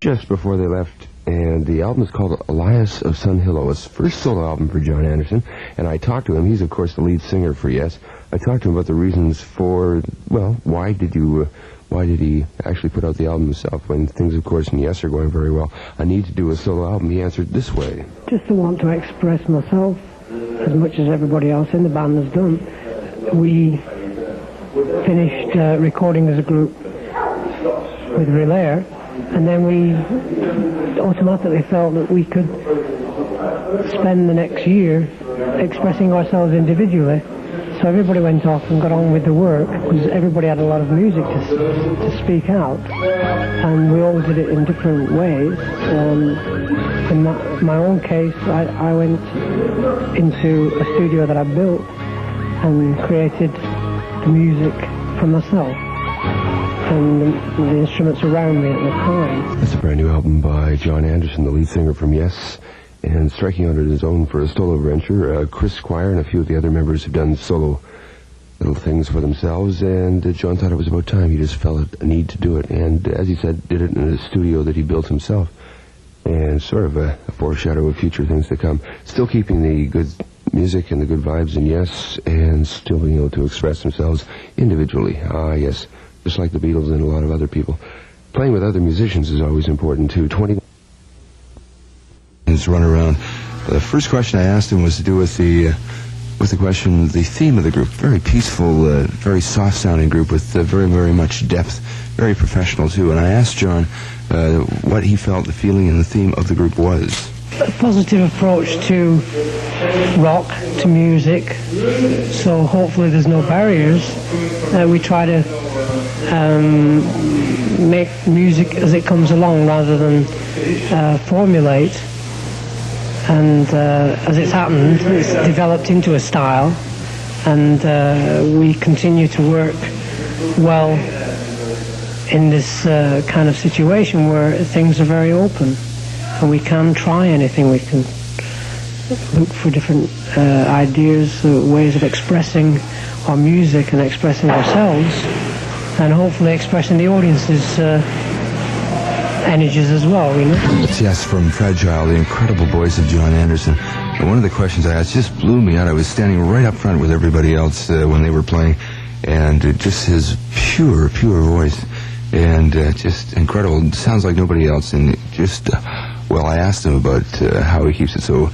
just before they left, and the album is called Elias of Sun Hillow. It's the first solo album for John Anderson, and I talked to him. He's, of course, the lead singer for Yes. I talked to him about the reasons for, well, why did he actually put out the album himself when things, of course, in Yes are going very well? I need to do a solo album. He answered this way. Just to want to express myself as much as everybody else in the band has done. We finished recording as a group with Relayer, and then we automatically felt that we could spend the next year expressing ourselves individually. So everybody went off and got on with the work, because everybody had a lot of music to speak out, and we all did it in different ways. In my own case, I went into a studio that I built and created the music for myself and the instruments around me at the time. That's a brand new album by John Anderson, the lead singer from Yes, and striking out on his own for a solo venture. Chris Squire and a few of the other members have done solo little things for themselves, and John thought it was about time. He just felt a need to do it, and as he said, did it in a studio that he built himself, and sort of a foreshadow of future things to come. Still keeping the good music and the good vibes in Yes, and still being able to express themselves individually. Yes, just like the Beatles and a lot of other people. Playing with other musicians is always important too. 20 minutes run around. The first question I asked him was to do with the question, the theme of the group. Very peaceful, very soft-sounding group with very, very much depth. Very professional too. And I asked John what he felt the feeling and the theme of the group was. A positive approach to rock, to music, so hopefully there's no barriers. We try to make music as it comes along rather than formulate, and as it's happened, it's developed into a style, and we continue to work well in this kind of situation where things are very open. And we can try anything. We can look for different ideas, ways of expressing our music and expressing ourselves, and hopefully expressing the audience's energies as well, you know. It's Yes from Fragile, the incredible voice of John Anderson. And one of the questions I asked just blew me out. I was standing right up front with everybody else when they were playing, and just his pure voice, and just incredible. It sounds like nobody else, and just... Well, I asked him about how he keeps it so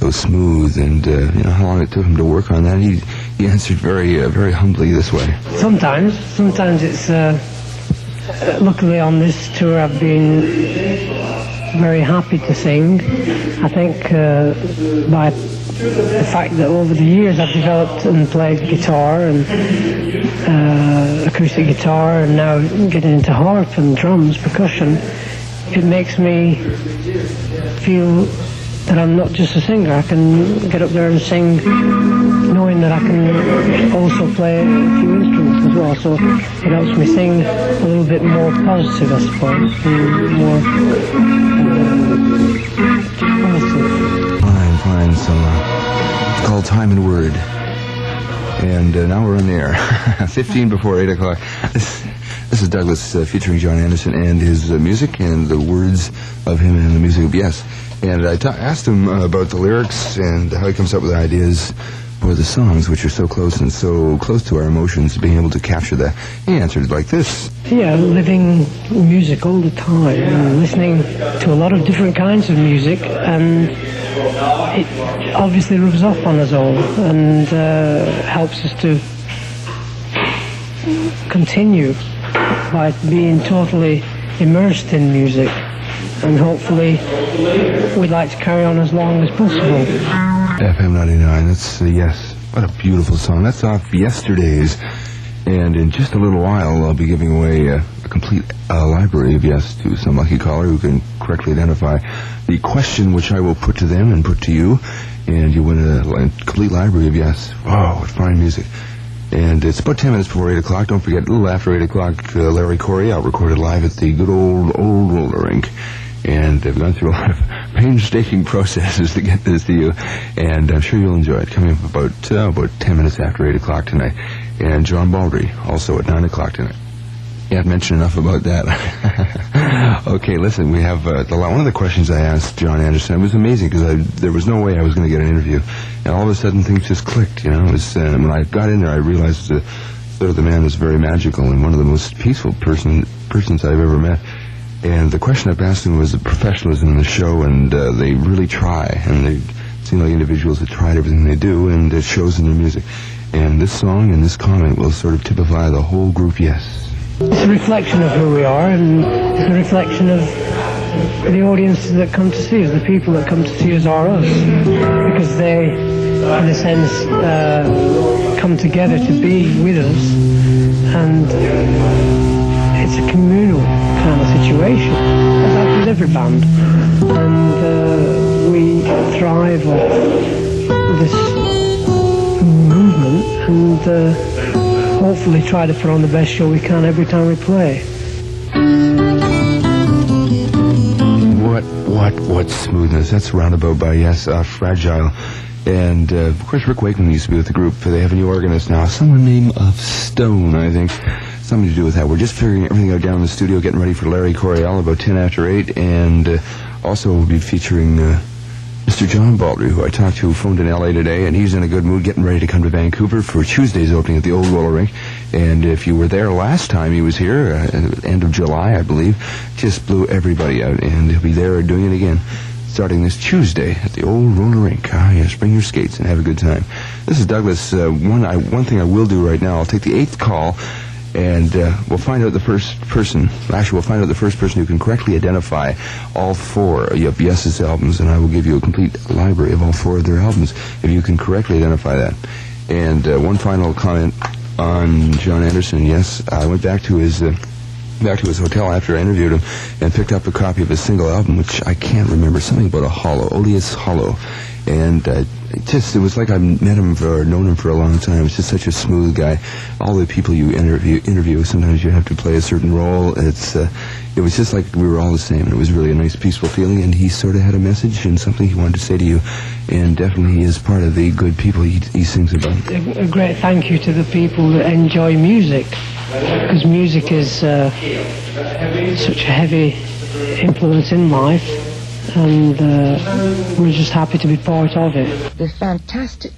smooth, and how long it took him to work on that. He answered very humbly this way. Sometimes it's luckily on this tour I've been very happy to sing. I think by the fact that over the years I've developed and played guitar and acoustic guitar, and now getting into harp and drums, percussion. It makes me feel that I'm not just a singer. I can get up there and sing knowing that I can also play a few instruments as well. So it helps me sing a little bit more positive, I suppose, and more positive. Fine. So it's called Time and Word. And now we're on the air. 15 before 8 o'clock. This is Douglas featuring John Anderson and his music and the words of him and the music of Yes. And I asked him about the lyrics and how he comes up with ideas for the songs, which are so close and so close to our emotions, being able to capture that. He answered like this. Yeah, living music all the time, and listening to a lot of different kinds of music, and it obviously rubs off on us all and helps us to continue by being totally immersed in music, and hopefully we'd like to carry on as long as possible. FM 99, that's Yes. What a beautiful song. That's off Yesterday's, and in just a little while I'll be giving away a complete library of Yes to some lucky caller who can correctly identify the question which I will put to them and put to you, and you win a complete library of Yes. Wow, what fine music. And it's about 10 minutes before 8 o'clock. Don't forget, a little after 8 o'clock, Larry Corey out recorded live at the good old roller rink. And they've gone through a lot of painstaking processes to get this to you. And I'm sure you'll enjoy it. Coming up about 10 minutes after 8 o'clock tonight. And John Baldry, also at 9 o'clock tonight. Can't mention enough about that. Okay, listen, we have one of the questions I asked John Anderson. It was amazing because there was no way I was going to get an interview, and all of a sudden things just clicked. You know, it was, when I got in there, I realized that the man was very magical and one of the most peaceful persons I've ever met. And the question I've asked him was the professionalism in the show, and they really try, and they seem like individuals that tried everything they do, and it shows in their music. And this song and this comment will sort of typify the whole group, yes. It's a reflection of who we are, and it's a reflection of the audience that come to see us. The people that come to see us are us, because they, in a sense, come together to be with us, and it's a communal kind of situation, as that with every band, and we thrive off this movement, and hopefully try to put on the best show we can every time we play. What smoothness. That's Roundabout by Yes, Fragile. And, of course, Rick Wakeman used to be with the group. They have a new organist now, someone named of Stone, I think. Something to do with that. We're just figuring everything out down in the studio, getting ready for Larry Coryell about 10 after 8, and also we'll be featuring Mr. John Baldry, who I talked to, who phoned in L.A. today, and he's in a good mood, getting ready to come to Vancouver for Tuesday's opening at the old roller rink. And if you were there last time he was here, end of July, I believe, just blew everybody out, and he'll be there doing it again, starting this Tuesday at the old roller rink. Ah, yes, bring your skates and have a good time. This is Douglas. One thing I will do right now, I'll take the 8th call, and we'll find out the first person. Actually, we'll find out the first person who can correctly identify all 4 of Yes's albums, and I will give you a complete library of all 4 of their albums if you can correctly identify that. And one final comment on John Anderson. Yes, I went back to his hotel after I interviewed him and picked up a copy of his single album, which I can't remember, something about a hollow, Oleus Hollow. And it was like I've met him known him for a long time. It's just such a smooth guy. All the people you interview, sometimes you have to play a certain role. It was just like we were all the same. And it was really a nice, peaceful feeling. And he sort of had a message and something he wanted to say to you. And definitely he is part of the good people he sings about. A great thank you to the people that enjoy music, because music is such a heavy influence in life. And we're just happy to be part of it. The fantastic